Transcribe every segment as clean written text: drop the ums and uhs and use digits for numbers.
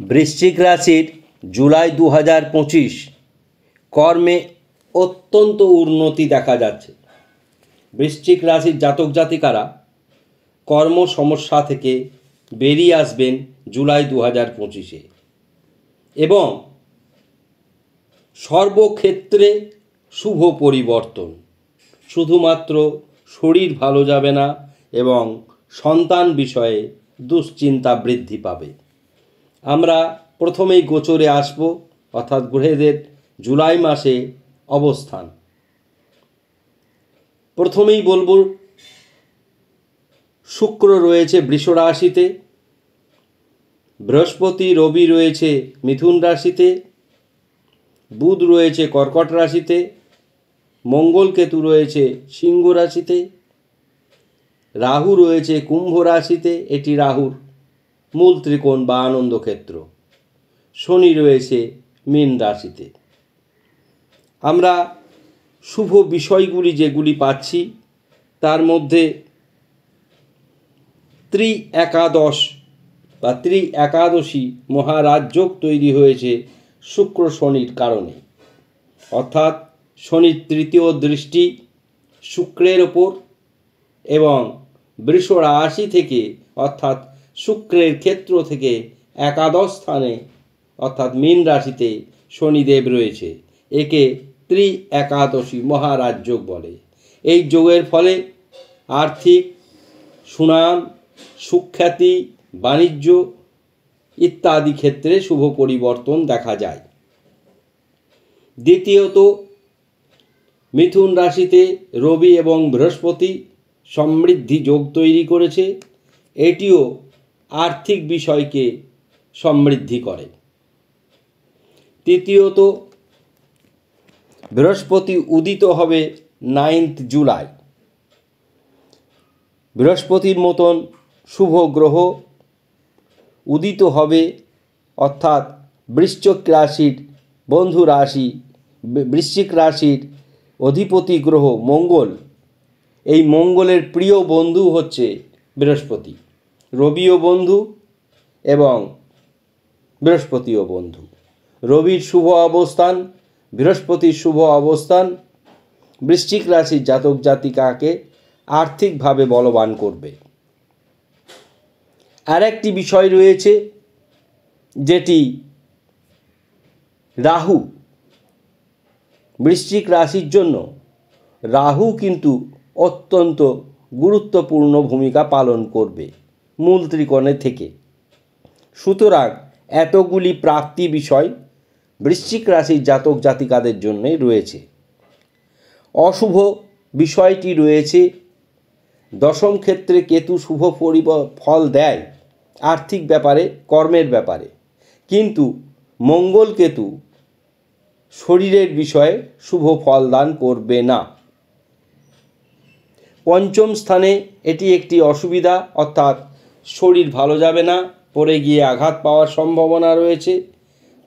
বৃশ্চিক রাশির জুলাই 2025 কর্মে অত্যন্ত উন্নতি দেখা যাচ্ছে। বৃশ্চিক রাশির জাতক জাতিকারা কর্ম সমস্যা থেকে বেরিয়ে আসবেন জুলাই 2025-এ এবং সর্বক্ষেত্রে শুভ পরিবর্তন। শুধুমাত্র শরীর ভালো যাবে না এবং সন্তান বিষয়ে দুশ্চিন্তা বৃদ্ধি পাবে। আমরা প্রথমেই গোচরে আসব, অর্থাৎ গ্রহদের জুলাই মাসে অবস্থান। প্রথমেই বলবো, শুক্র রয়েছে বৃষ রাশিতে, বৃহস্পতি রবি রয়েছে মিথুন রাশিতে, বুধ রয়েছে কর্কট রাশিতে, মঙ্গল কেতু রয়েছে সিংহ রাশিতে, রাহু রয়েছে কুম্ভ রাশিতে, এটি রাহুর মূল ত্রিকোণ বা আনন্দক্ষেত্র। শনি রয়েছে মীন রাশিতে। আমরা শুভ বিষয়গুলি যেগুলি পাচ্ছি তার মধ্যে একাদশী মহারাজযোগ তৈরি হয়েছে শুক্র শনির কারণে, অর্থাৎ শনির তৃতীয় দৃষ্টি শুক্রের ওপর এবং বৃষ রাশি থেকে অর্থাৎ শুক্রের ক্ষেত্র থেকে একাদশ স্থানে অর্থাৎ মীন রাশিতে শনিদেব রয়েছে। একে একাদশী মহারাজযোগ বলে। এই যোগের ফলে আর্থিক সুনাম, সুখ্যাতি, বাণিজ্য ইত্যাদি ক্ষেত্রে শুভ পরিবর্তন দেখা যায়। দ্বিতীয়ত, মিথুন রাশিতে রবি এবং বৃহস্পতি সমৃদ্ধি যোগ তৈরি করেছে। এটিও আর্থিক বিষয়কে সমৃদ্ধি করে। তৃতীয়ত, বৃহস্পতি উদিত হবে 9 জুলাই। বৃহস্পতির মতন শুভ গ্রহ উদিত হবে, অর্থাৎ বৃশ্চিক রাশির বন্ধু রাশি, বৃশ্চিক রাশির অধিপতি গ্রহ মঙ্গল। এই মঙ্গলের প্রিয় বন্ধু হচ্ছে বৃহস্পতি। রবিও বন্ধু এবং বৃহস্পতিও বন্ধু। রবির শুভ অবস্থান, বৃহস্পতির শুভ অবস্থান বৃশ্চিক রাশির জাতক জাতিকাকে আর্থিকভাবে বলবান করবে। আর একটি বিষয় রয়েছে, যেটি রাহু। বৃশ্চিক রাশির জন্য রাহু কিন্তু অত্যন্ত গুরুত্বপূর্ণ ভূমিকা পালন করবে মূল ত্রিকোণে থেকে। সুতরাং এতগুলি প্রাপ্তি বিষয় বৃশ্চিক রাশির জাতক জাতিকাদের জন্যই রয়েছে। অশুভ বিষয়টি রয়েছে, দশম ক্ষেত্রে কেতু শুভ ফল দেয় আর্থিক ব্যাপারে, কর্মের ব্যাপারে, কিন্তু মঙ্গল কেতু শরীরের বিষয়ে শুভ ফল দান করবে না। পঞ্চম স্থানে এটি একটি অসুবিধা, অর্থাৎ শরীর ভালো যাবে না, পড়ে গিয়ে আঘাত পাওয়ার সম্ভাবনা রয়েছে,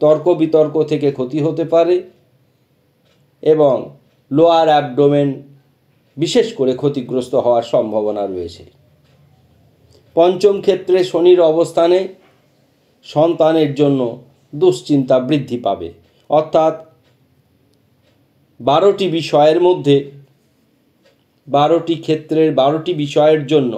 তর্ক বিতর্ক থেকে ক্ষতি হতে পারে এবং লোয়ার অ্যাবডোমেন বিশেষ করে ক্ষতিগ্রস্ত হওয়ার সম্ভাবনা রয়েছে। পঞ্চম ক্ষেত্রে শনির অবস্থানে সন্তানের জন্য দুশ্চিন্তা বৃদ্ধি পাবে, অর্থাৎ 12টি বিষয়ের মধ্যে 12টি ক্ষেত্রের 12টি বিষয়ের জন্য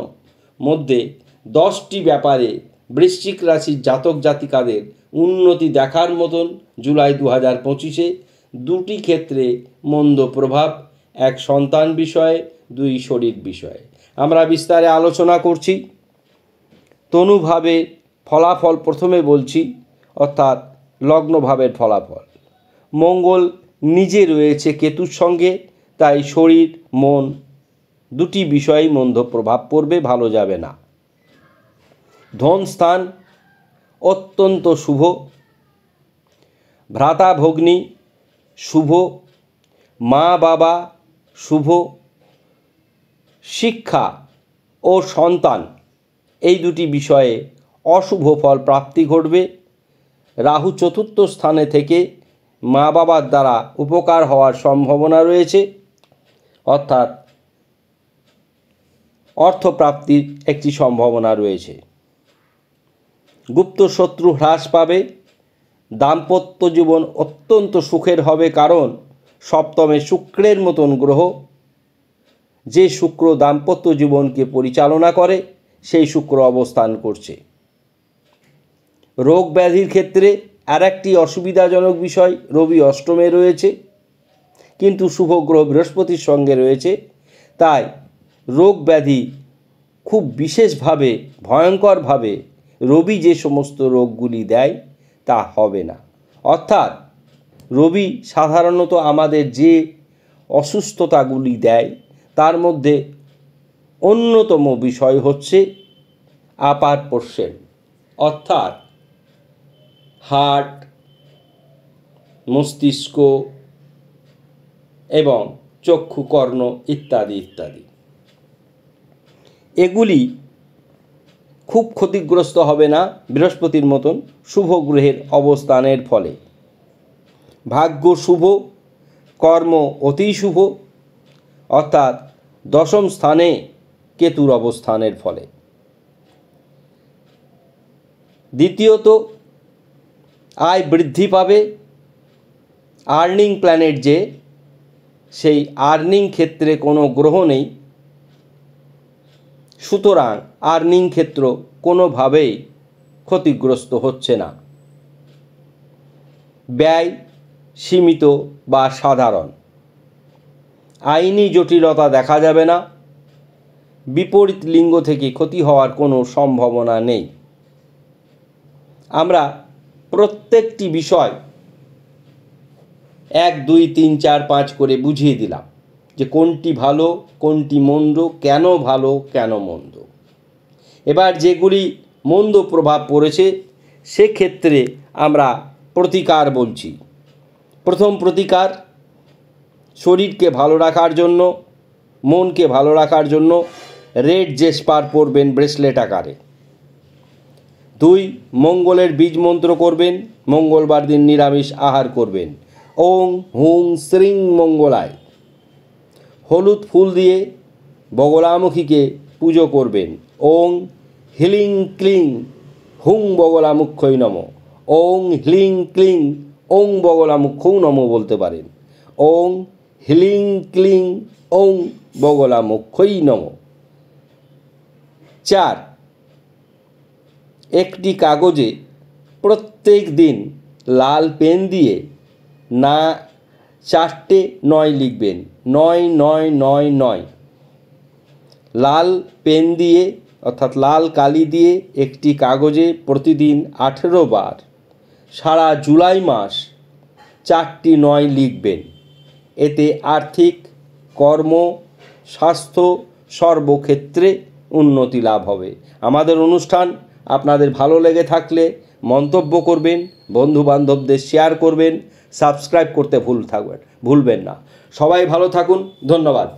মধ্যে 10টি ব্যাপারে বৃশ্চিক রাশির জাতক জাতিকাদের উন্নতি দেখার মতন জুলাই 2025-এ। 2টি ক্ষেত্রে মন্দ প্রভাব, এক সন্তান বিষয়ে, 2 শরীর বিষয়ে। আমরা বিস্তারে আলোচনা করছি। তনুভাবে ফলাফল প্রথমে বলছি, অর্থাৎ লগ্নভাবের ফলাফল। মঙ্গল নিজে রয়েছে কেতুর সঙ্গে, তাই শরীর মন দুটি বিষয়েই মন্দ প্রভাব পড়বে, ভালো যাবে না। ধন স্থান অত্যন্ত শুভ, ভ্রাতা ভগ্নী শুভ, মা বাবা শুভ, শিক্ষা ও সন্তান এই দুটি বিষয়ে অশুভ ফল প্রাপ্তি ঘটবে। রাহু চতুর্থ স্থানে থেকে মা বাবার দ্বারা উপকার হওয়ার সম্ভাবনা রয়েছে, অর্থাৎ অর্থপ্রাপ্তির একটি সম্ভাবনা রয়েছে। গুপ্ত শত্রু হ্রাস পাবে। দাম্পত্য জীবন অত্যন্ত সুখের হবে, কারণ সপ্তমে শুক্রের মতন গ্রহ, যে শুক্র দাম্পত্য জীবনকে পরিচালনা করে, সেই শুক্র অবস্থান করছে। রোগ ব্যাধির ক্ষেত্রে আর একটি অসুবিধাজনক বিষয়, রবি অষ্টমে রয়েছে কিন্তু শুভ গ্রহ বৃহস্পতির সঙ্গে রয়েছে, তাই রোগ ব্যাধি খুব বিশেষভাবে ভয়ঙ্করভাবে রবি যে সমস্ত রোগগুলি দেয় তা হবে না। অর্থাৎ রবি সাধারণত আমাদের যে অসুস্থতাগুলি দেয় তার মধ্যে অন্যতম বিষয় হচ্ছে আপার পোর্শন, অর্থাৎ হার্ট, মস্তিষ্ক এবং চক্ষু, কর্ণ ইত্যাদি ইত্যাদি। এগুলি খুব ক্ষতিগ্রস্ত হবে না বৃহস্পতির মতন শুভ গ্রহের অবস্থানের ফলে। ভাগ্য শুভ, কর্ম অতি শুভ, অর্থাৎ দশম স্থানে কেতুর অবস্থানের ফলে। দ্বিতীয়ত, আয় বৃদ্ধি পাবে। আর্নিং প্ল্যানেট যে, সেই আর্নিং ক্ষেত্রে কোনো গ্রহ নেই, সুতরাং আর্নিং ক্ষেত্র কোনোভাবেই ক্ষতিগ্রস্ত হচ্ছে না। ব্যয় সীমিত বা সাধারণ। আইনি জটিলতা দেখা যাবে না। বিপরীত লিঙ্গ থেকে ক্ষতি হওয়ার কোনো সম্ভাবনা নেই। আমরা প্রত্যেকটি বিষয় 1, 2, 3, 4, 5 করে বুঝিয়ে দিলাম যে কোনটি ভালো, কোনটি মন্দ, কেন ভালো, কেন মন্দ। এবার যেগুলি মন্দ প্রভাব পড়েছে সেক্ষেত্রে আমরা প্রতিকার বলছি। প্রথম প্রতিকার, শরীরকে ভালো রাখার জন্য, মনকে ভালো রাখার জন্য রেড জেসপার পরবেন ব্রেসলেট আকারে। 2, মঙ্গলের বীজ মন্ত্র করবেন। মঙ্গলবার দিন নিরামিষ আহার করবেন। ওং হুং শ্রীং মঙ্গলায়। হলুদ ফুল দিয়ে বগলামুখীকে পুজো করবেন। ওং হিলিং ক্লিং হুং বগলামুখ্যই নম। ওং হিলিং ক্লিং ওং বগলামুখ্যৌ নম বলতে পারেন। ওং হিলিং ক্লিং ওং বগলামুখ্যই নম। 4, একটি কাগজে প্রত্যেক দিন লাল পেন দিয়ে না 4টে 9 লিখবেন। 9, 9, 9, 9। লাল পেন দিয়ে অর্থাৎ লাল কালি দিয়ে একটি কাগজে প্রতিদিন 18 বার সারা জুলাই মাস 4টি 9 লিখবেন। এতে আর্থিক, কর্ম, স্বাস্থ্য সর্বক্ষেত্রে উন্নতি লাভ হবে। আমাদের অনুষ্ঠান আপনাদের ভালো লেগে থাকলে মন্তব্য করবেন, বন্ধুবান্ধবদের শেয়ার করবেন, সাবস্ক্রাইব করতে ভুলবেন না। সবাই ভালো থাকুন। ধন্যবাদ।